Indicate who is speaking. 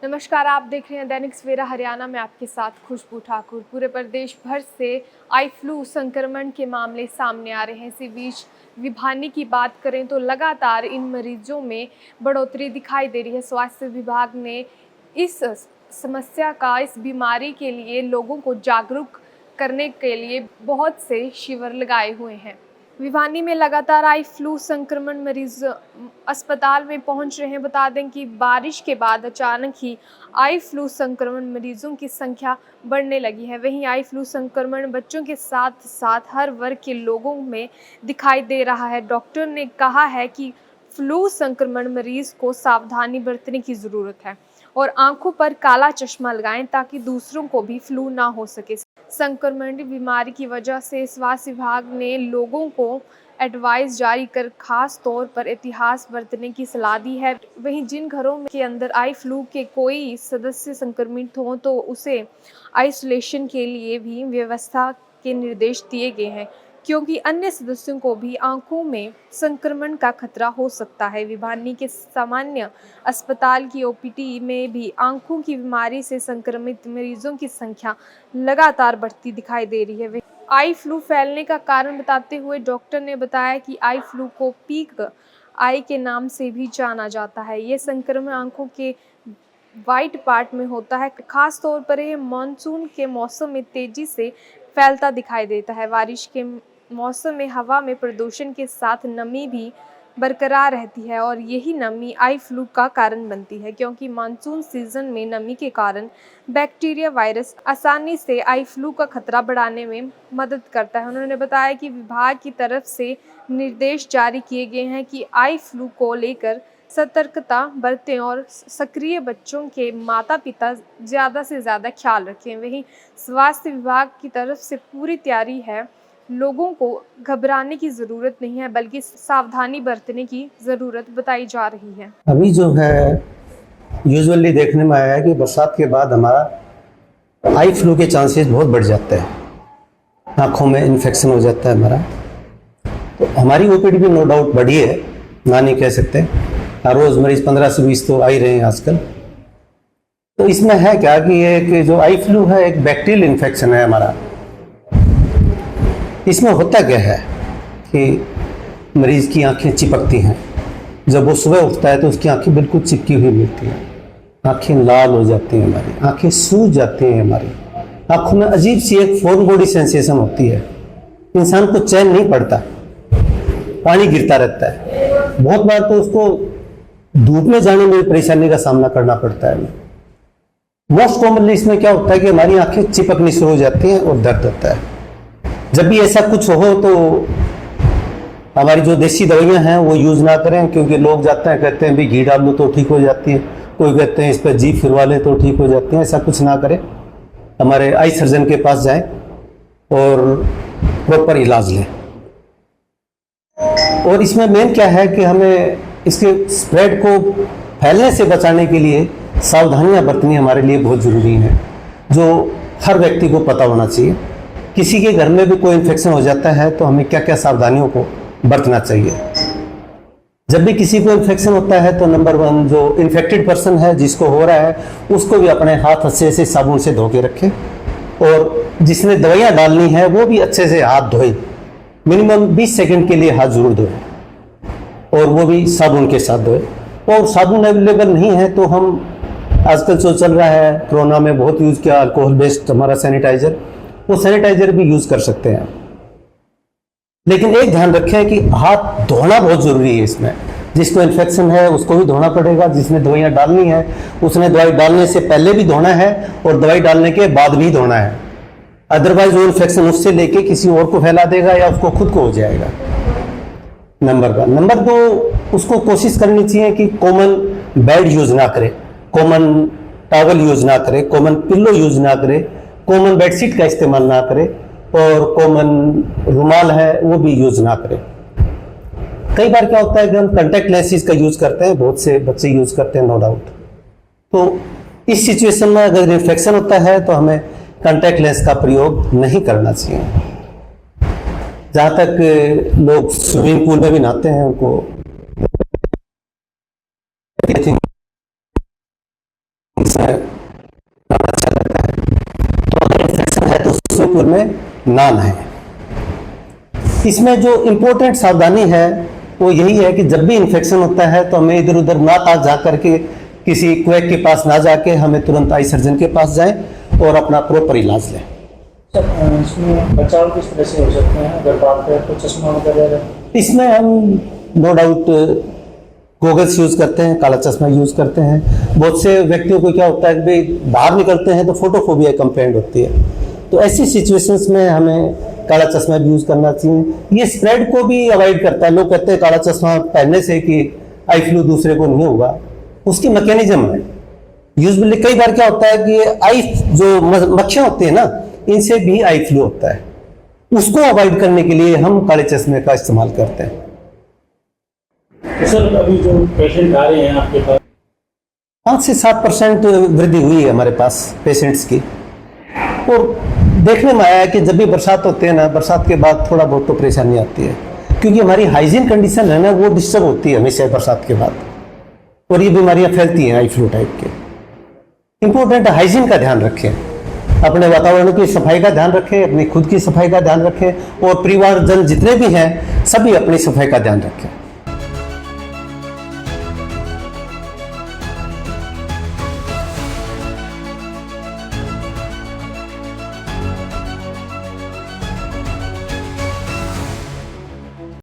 Speaker 1: नमस्कार, आप देख रहे हैं दैनिक सवेरा हरियाणा में आपके साथ खुशबू ठाकुर। पूरे प्रदेश भर से आई फ्लू संक्रमण के मामले सामने आ रहे हैं। इसी बीच भिवानी की बात करें तो लगातार इन मरीजों में बढ़ोतरी दिखाई दे रही है। स्वास्थ्य विभाग ने इस इस बीमारी के लिए लोगों को जागरूक करने के लिए बहुत से शिविर लगाए हुए हैं। भिवानी में लगातार आई फ्लू संक्रमण मरीज अस्पताल में पहुंच रहे हैं। बता दें कि बारिश के बाद अचानक ही आई फ्लू संक्रमण मरीजों की संख्या बढ़ने लगी है। वहीं आई फ्लू संक्रमण बच्चों के साथ साथ हर वर्ग के लोगों में दिखाई दे रहा है। डॉक्टर ने कहा है कि फ्लू संक्रमण मरीज को सावधानी बरतने की ज़रूरत है और आंखों पर काला चश्मा लगाएं ताकि दूसरों को भी फ्लू ना हो सके। संक्रमण बीमारी की वजह से स्वास्थ्य विभाग ने लोगों को एडवाइस जारी कर खास तौर पर एहतियात बरतने की सलाह दी है। वहीं जिन घरों के अंदर आई फ्लू के कोई सदस्य संक्रमित हों तो उसे आइसोलेशन के लिए भी व्यवस्था के निर्देश दिए गए हैं, क्योंकि अन्य सदस्यों को भी आंखों में संक्रमण का खतरा हो सकता है। भिवानी के सामान्य अस्पताल की ओपीडी में भी आंखों की बीमारी से संक्रमित मरीजों की संख्या लगातार बढ़ती दिखाई दे रही है। आई फ्लू फैलने का कारण बताते हुए डॉक्टर ने बताया कि आई फ्लू को पीक आई के नाम से भी जाना जाता है। ये संक्रमण आंखों के वाइट पार्ट में होता है। खास तौर पर यह मानसून के मौसम में तेजी से फैलता दिखाई देता है। बारिश के मौसम में हवा में प्रदूषण के साथ नमी भी बरकरार रहती है और यही नमी आई फ्लू का कारण बनती है, क्योंकि मानसून सीजन में नमी के कारण बैक्टीरिया वायरस आसानी से आई फ्लू का खतरा बढ़ाने में मदद करता है। उन्होंने बताया कि विभाग की तरफ से निर्देश जारी किए गए हैं कि आई फ्लू को लेकर सतर्कता बरतें और सक्रिय बच्चों के माता पिता ज़्यादा से ज़्यादा ख्याल रखें। वहीं स्वास्थ्य विभाग की तरफ से पूरी तैयारी है। लोगों को घबराने की ज़रूरत नहीं है, बल्कि सावधानी बरतने की ज़रूरत बताई जा रही है।
Speaker 2: अभी जो है यूजुअली देखने में आया है कि बरसात के बाद हमारा आई फ्लू के चांसेस बहुत बढ़ जाते हैं, आँखों में इन्फेक्शन हो जाता है हमारा। तो हमारी ओपीडी भी नो डाउट बढ़ी है, ना नहीं कह सकते। हर रोज़ मरीज 15 से 20 तो आ ही रहे हैं आजकल। तो इसमें है क्या कि ये कि जो आई फ्लू है एक बैक्टीरियल इन्फेक्शन है हमारा। इसमें होता क्या है कि मरीज़ की आंखें चिपकती हैं। जब वो सुबह उठता है तो उसकी आंखें बिल्कुल चिपकी हुई मिलती हैं, आंखें लाल हो जाती हैं, हमारी आंखें सूज जाती हैं, हमारी आंखों में अजीब सी एक फॉरेन बॉडी सेंसेशन होती है। इंसान को चैन नहीं पड़ता, पानी गिरता रहता है। बहुत बार तो उसको धूप में जाने में परेशानी का सामना करना पड़ता है। मोस्ट कॉमनली इसमें क्या होता है कि हमारी आंखें चिपकनी शुरू हो जाती हैं और दर्द होता है। जब भी ऐसा कुछ हो तो हमारी जो देसी दवाइयाँ हैं वो यूज़ ना करें, क्योंकि लोग जाते हैं कहते हैं भी घी डाल लो तो ठीक हो जाती है, कोई कहते हैं इस पर जीभ फिरवा लें तो ठीक हो जाती है। ऐसा कुछ ना करें, हमारे आई सर्जन के पास जाएं और प्रॉपर इलाज लें। और इसमें मेन क्या है कि हमें इसके स्प्रेड को फैलने से बचाने के लिए सावधानियाँ बरतनी हमारे लिए बहुत ज़रूरी है, जो हर व्यक्ति को पता होना चाहिए। किसी के घर में भी कोई इन्फेक्शन हो जाता है तो हमें क्या क्या सावधानियों को बरतना चाहिए। जब भी किसी को इन्फेक्शन होता है तो नंबर 1, जो इन्फेक्टेड पर्सन है जिसको हो रहा है उसको भी अपने हाथ अच्छे से साबुन से धो के रखें, और जिसने दवाइयाँ डालनी है वो भी अच्छे से हाथ धोए, मिनिमम 20 सेकंड के लिए हाथ जरूर धोए, और वो भी साबुन के साथ धोए। और साबुन अवेलेबल नहीं है तो हम आजकल जो चल रहा है कोरोना में बहुत यूज़ किया अल्कोहल बेस्ड हमारा सैनिटाइज़र, वो सैनिटाइजर भी यूज़ कर सकते हैं। लेकिन एक ध्यान रखें कि हाथ धोना बहुत ज़रूरी है इसमें। जिसको इन्फेक्शन है उसको भी धोना पड़ेगा, जिसने दवाइयाँ डालनी है उसने दवाई डालने से पहले भी धोना है और दवाई डालने के बाद भी धोना है। अदरवाइज वो इन्फेक्शन उससे लेके किसी और को फैला देगा या उसको खुद को हो जाएगा। नंबर 1। नंबर 2, उसको कोशिश करनी चाहिए कि कॉमन बेड यूज़ ना करे, कॉमन टॉवल यूज़ ना करे, कॉमन पिल्लो यूज़ ना करे, कॉमन बेडशीट का इस्तेमाल ना करें, और कॉमन रुमाल है वो भी यूज़ ना करें। कई बार क्या होता है कि हम कॉन्टैक्ट लेंसेज का यूज़ करते हैं, बहुत से बच्चे यूज़ करते हैं नो डाउट। तो इस सिचुएशन में अगर इन्फेक्शन होता है तो हमें कॉन्टैक्ट लेंस का प्रयोग नहीं करना चाहिए। जहाँ तक लोग स्विमिंग पूल में भी नहाते हैं उनको इसमें अच्छा लगता है। तो अगर इन्फेक्शन है तो स्विमिंग पूल में ना नहाएं। इसमें जो इम्पोर्टेंट सावधानी है वो यही है कि जब भी इन्फेक्शन होता है तो हमें इधर उधर ना पास जा करके किसी क्वैक के पास ना जाके हमें तुरंत आई सर्जन के पास जाएं और अपना प्रॉपर इलाज लें।
Speaker 3: सर इसमें बचाव किस तरह से हो सकते हैं अगर बात करें तो चश्मा वगैरह?
Speaker 2: इसमें हम नो डाउट गॉगल्स यूज़ करते हैं, काला चश्मा यूज़ करते हैं। बहुत से व्यक्तियों को क्या होता है कि भाई बाहर निकलते हैं तो फोटोफोबिया कंप्लेंट होती है, तो ऐसी सिचुएशंस में हमें काला चश्मा भी यूज़ करना चाहिए। ये स्प्रेड को भी अवॉइड करता है। लोग कहते हैं काला चश्मा पहनने से कि आई फ्लू दूसरे को नहीं होगा, उसकी मैकेनिज्म है। यूजुअली कई बार क्या होता है कि आई जो मक्खियाँ होती है ना, इनसे भी आई फ्लू होता है। उसको अवॉइड करने के लिए हम काले चश्मे का इस्तेमाल करते हैं।
Speaker 3: तो सर अभी जो पेशेंट आ रहे हैं आपके पास
Speaker 2: 5 से 7% वृद्धि हुई है हमारे पास पेशेंट्स की। और देखने में आया है कि जब भी बरसात होती है ना, बरसात के बाद थोड़ा बहुत तो परेशानी आती है, क्योंकि हमारी हाइजीन कंडीशन है ना वो डिस्टर्ब होती है हमेशा बरसात के बाद, और ये बीमारियां फैलती हैं आई फ्लू टाइप के। इंपॉर्टेंट हाइजीन का ध्यान रखें, अपने वातावरण की सफाई का ध्यान रखें, अपनी खुद की सफाई का ध्यान रखें, और परिवारजन जितने भी हैं सभी अपनी सफाई का ध्यान रखें।